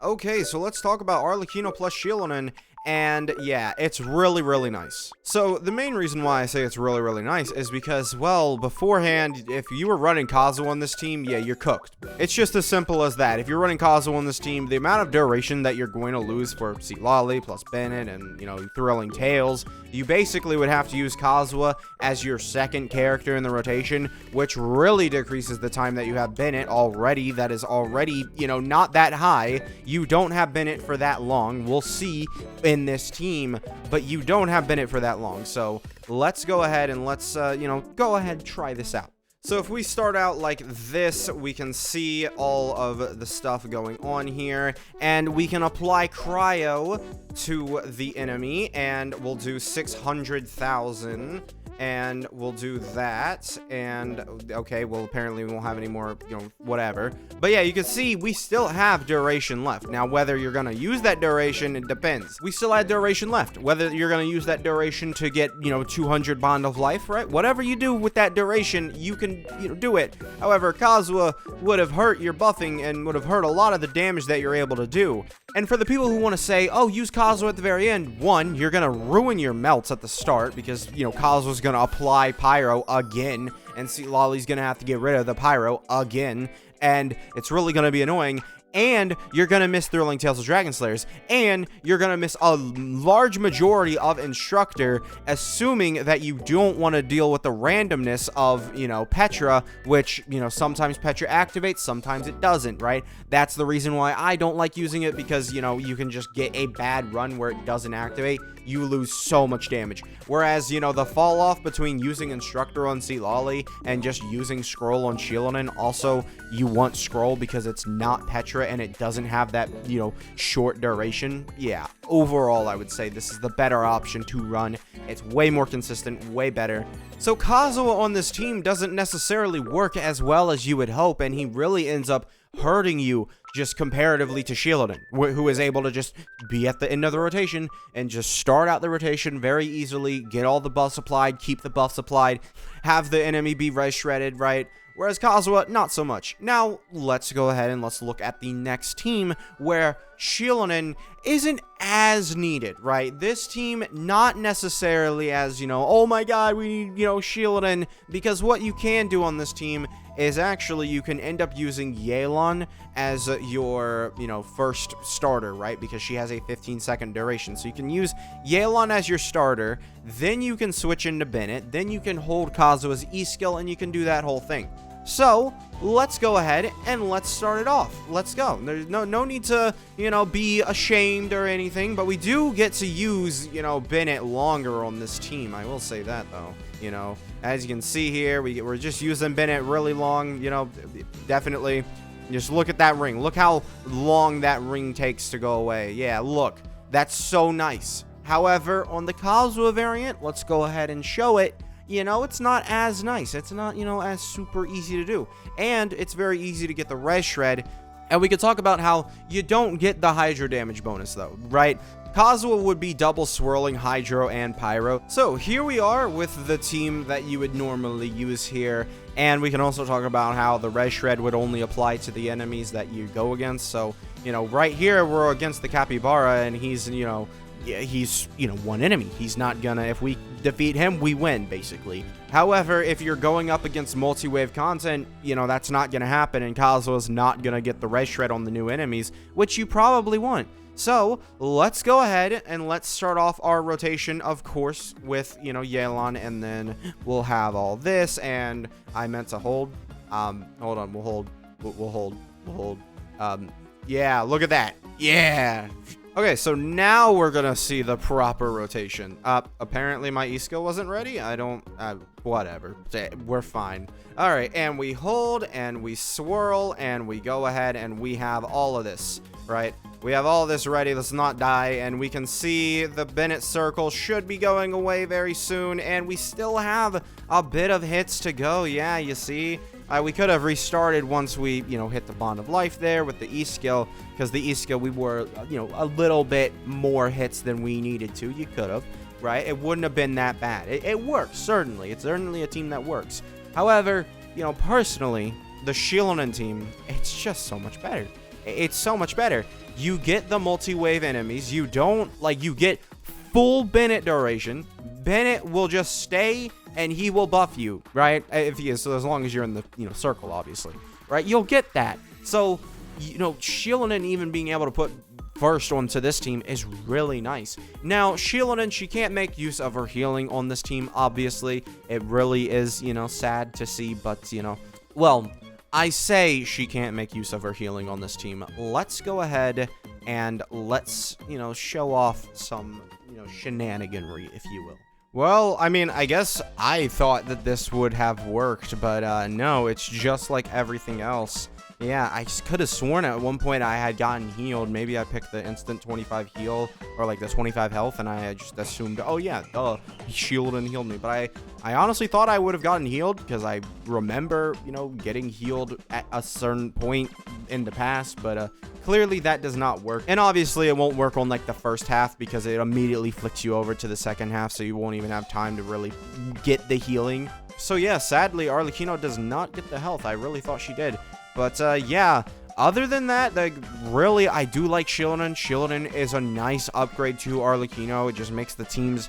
Okay, so let's talk about Arlecchino plus Xilonen, and yeah, it's really, really nice. So the main reason why I say it's really, really nice is because, well, beforehand, if you were running Kazuo on this team, yeah, you're cooked. It's just as simple as that. If you're running Kazuo on this team, the amount of duration that you're going to lose for Xilonen plus Bennett and, Thrilling Tales, you basically would have to use Kazuo as your second character in the rotation, which really decreases the time that you have Bennett already. That is already, not that high. You don't have Bennett for that long. We'll see in this team, but you don't have Bennett for that long. So let's go ahead and let's, go ahead and try this out. So if we start out like this, we can see all of the stuff going on here, and we can apply cryo to the enemy, and we'll do 600,000. And we'll do that, and okay, well, apparently we won't have any more, whatever. But yeah, you can see we still have duration left. Now, whether you're gonna use that duration, it depends. We still have duration left. Whether you're gonna use that duration to get, 200 Bond of Life, right? Whatever you do with that duration, you can, do it. However, Kazuo would have hurt your buffing and would have hurt a lot of the damage that you're able to do. And for the people who want to say, oh, use Kazuo at the very end, one, you're going to ruin your melts at the start because, Kazuo's going to apply Pyro again, and Lolly's going to have to get rid of the Pyro again, and it's really going to be annoying. And you're going to miss Thrilling Tales of Dragon Slayers, and you're going to miss a large majority of Instructor, assuming that you don't want to deal with the randomness of, Petra, which, sometimes Petra activates, sometimes it doesn't, right? That's the reason why I don't like using it, because, you can just get a bad run where it doesn't activate. You lose so much damage. Whereas, the fall off between using Instructor on Lolly and just using Scroll on Xilonen, also, you want Scroll because it's not Petra and it doesn't have that, short duration. Yeah, overall, I would say this is the better option to run. It's way more consistent, way better. So Kazuo on this team doesn't necessarily work as well as you would hope, and he really ends up hurting you just comparatively to Xilonen, who is able to just be at the end of the rotation and just start out the rotation very easily, get all the buffs applied, keep the buffs applied, have the enemy be res shredded, right? Whereas Kazuo, not so much. Now, let's go ahead and let's look at the next team where Xilonen isn't as needed, right? This team, not necessarily as, oh my god, we need, Xilonen, because what you can do on this team is actually you can end up using Yelan as your, first starter, right? Because she has a 15-second duration. So you can use Yelan as your starter, then you can switch into Bennett, then you can hold Kazuo as E-skill, and you can do that whole thing. So, let's go ahead and let's start it off. Let's go. There's no need to, be ashamed or anything, but we do get to use, Bennett longer on this team. I will say that, though. As you can see here, we're just using Bennett really long, definitely. Just look at that ring. Look how long that ring takes to go away. Yeah, look. That's so nice. However, on the Kazuo variant, let's go ahead and show it. It's not as nice. It's not, as super easy to do. And it's very easy to get the res shred. And we could talk about how you don't get the hydro damage bonus, though, right? Kazuo would be double swirling hydro and pyro. So here we are with the team that you would normally use here. And we can also talk about how the res shred would only apply to the enemies that you go against. So, right here we're against the Capybara, and he's, he's, one enemy. He's not gonna, if we defeat him, we win, basically. However, if you're going up against multi-wave content, that's not gonna happen, and Kazuo's not gonna get the res shred on the new enemies, which you probably want. So, let's go ahead and let's start off our rotation, of course, with, Yelan, and then we'll have all this, and I meant to hold. Hold on, we'll hold. Yeah, look at that. Yeah. Okay, so now we're gonna see the proper rotation. Apparently my E-skill wasn't ready. Whatever. We're fine. All right, and we hold, and we swirl, and we go ahead, and we have all of this, right? We have all this ready. Let's not die, and we can see the Bennett circle should be going away very soon, and we still have a bit of hits to go. Yeah, you see? We could have restarted once we, hit the Bond of Life there with the E-skill, because the E-skill, we were, a little bit more hits than we needed to. You could have, right? It wouldn't have been that bad. It works, certainly. It's certainly a team that works. However, personally, the Xilonen team, it's just so much better. It's so much better. you get the multi-wave enemies. You don't, like, you get full Bennett duration. Bennett will just stay and he will buff you, right? If he is, so as long as you're in the, circle, obviously, right? You'll get that. So, Xilonen even being able to put first onto this team is really nice. Now, Xilonen, she can't make use of her healing on this team, obviously. It really is, sad to see, but, well, I say she can't make use of her healing on this team. Let's go ahead and let's, show off some, shenaniganry, if you will. Well, I mean, I guess I thought that this would have worked, but no, it's just like everything else. Yeah, I just could have sworn at one point I had gotten healed. Maybe I picked the instant 25 heal or like the 25 health, and I just assumed, oh yeah, duh, he shielded and healed me. But I honestly thought I would have gotten healed because I remember, getting healed at a certain point in the past. But clearly that does not work. And obviously it won't work on like the first half because it immediately flicks you over to the second half, so you won't even have time to really get the healing. So yeah, sadly, Arlecchino does not get the health. I really thought she did. But, yeah, other than that, really, I do like Xilonen. Xilonen is a nice upgrade to Arlecchino. It just makes the teams,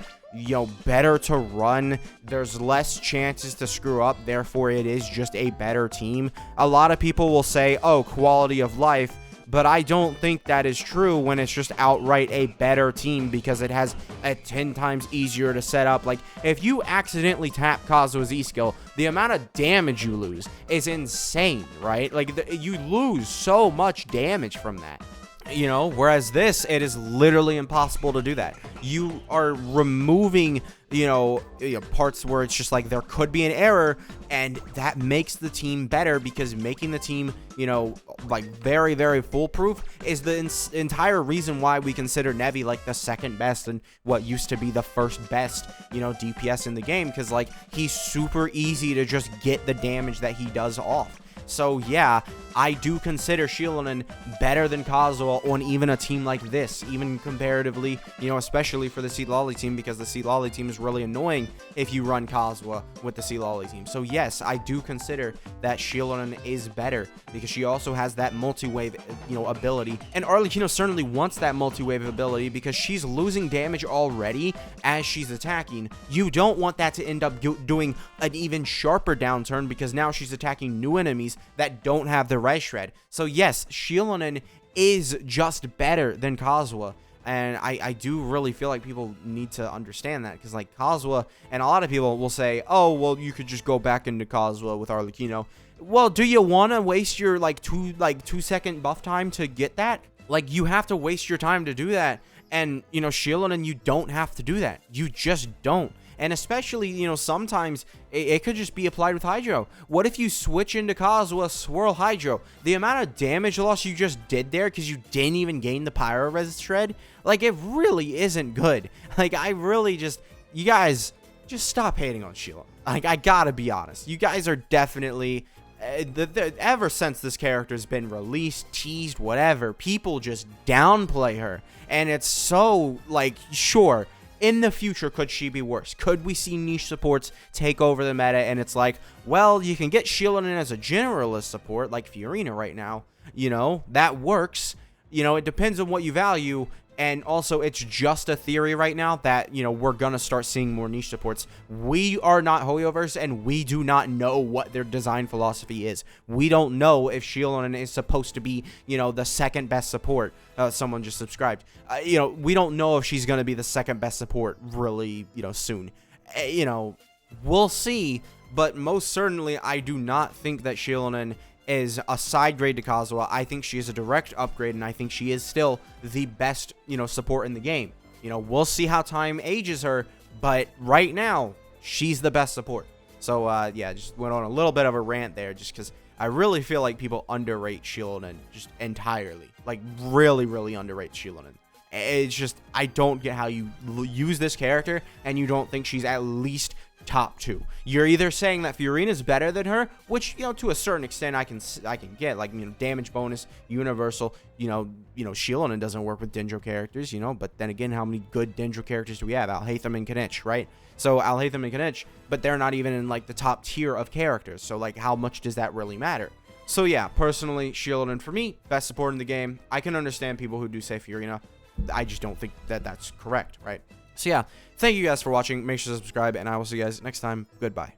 better to run. There's less chances to screw up. Therefore, it is just a better team. A lot of people will say, oh, quality of life. But I don't think that is true when it's just outright a better team because it has a 10 times easier to set up. Like, if you accidentally tap Kazuha's E-skill, the amount of damage you lose is insane, right? Like, you lose so much damage from that. Whereas this, it is literally impossible to do that. You are removing, parts where it's just like there could be an error, and that makes the team better because making the team, like very, very foolproof is the entire reason why we consider Nevi like the second best and what used to be the first best, DPS in the game, because like he's super easy to just get the damage that he does off. So yeah, I do consider Xilonen better than Kazuha on even a team like this, even comparatively, especially for the Xilolen team, because the Xilolen team is really annoying if you run Kazuha with the Xilolen team. So yes, I do consider that Xilonen is better because she also has that multi-wave, ability. And Arlecchino certainly wants that multi-wave ability because she's losing damage already as she's attacking. You don't want that to end up doing an even sharper downturn because now she's attacking new enemies that don't have the res shred. So yes, Xilonen is just better than Kazuha. And I do really feel like people need to understand that because like Kazuha, and a lot of people will say, oh, well, you could just go back into Kazuha with Arlecchino. Well, do you want to waste your like 2 second buff time to get that? Like, you have to waste your time to do that. And, Xilonen, you don't have to do that. You just don't. And especially, sometimes it could just be applied with Hydro. What if you switch into Kazuha, swirl Hydro? The amount of damage loss you just did there because you didn't even gain the Pyro Res shred, like, it really isn't good. Like, I really you guys, just stop hating on Xilonen. Like, I gotta be honest. You guys are definitely... ever since this character's been released, teased, whatever, people just downplay her. And it's so, like, sure... in the future, could she be worse? Could we see niche supports take over the meta? And it's like, well, you can get Xilonen as a generalist support, like Fiorina right now. That works. It depends on what you value. And also, it's just a theory right now that, we're going to start seeing more niche supports. We are not Hoyoverse, and we do not know what their design philosophy is. We don't know if Xilonen is supposed to be, the second best support. Someone just subscribed. We don't know if she's going to be the second best support really, soon. We'll see. But most certainly, I do not think that Xilonen is a side grade to Kazuha. I think she is a direct upgrade, and I think she is still the best, support in the game. We'll see how time ages her, but right now, she's the best support. So, yeah, just went on a little bit of a rant there, just because I really feel like people underrate Xilonen just entirely. Like, really, really underrate Xilonen. It's just, I don't get how you use this character, and you don't think she's at least top 2. You're either saying that Fiorina's better than her, which, to a certain extent I can get, like, damage bonus, universal, Xilonen doesn't work with Dendro characters, but then again, how many good Dendro characters do we have? Alhaitham and Kanich, right? So Alhaitham and Kanich, but they're not even in, like, the top tier of characters, so, like, how much does that really matter? So yeah, personally, Xilonen for me, best support in the game. I can understand people who do say Fiorina. I just don't think that that's correct, right? So yeah, thank you guys for watching. Make sure to subscribe, and I will see you guys next time. Goodbye.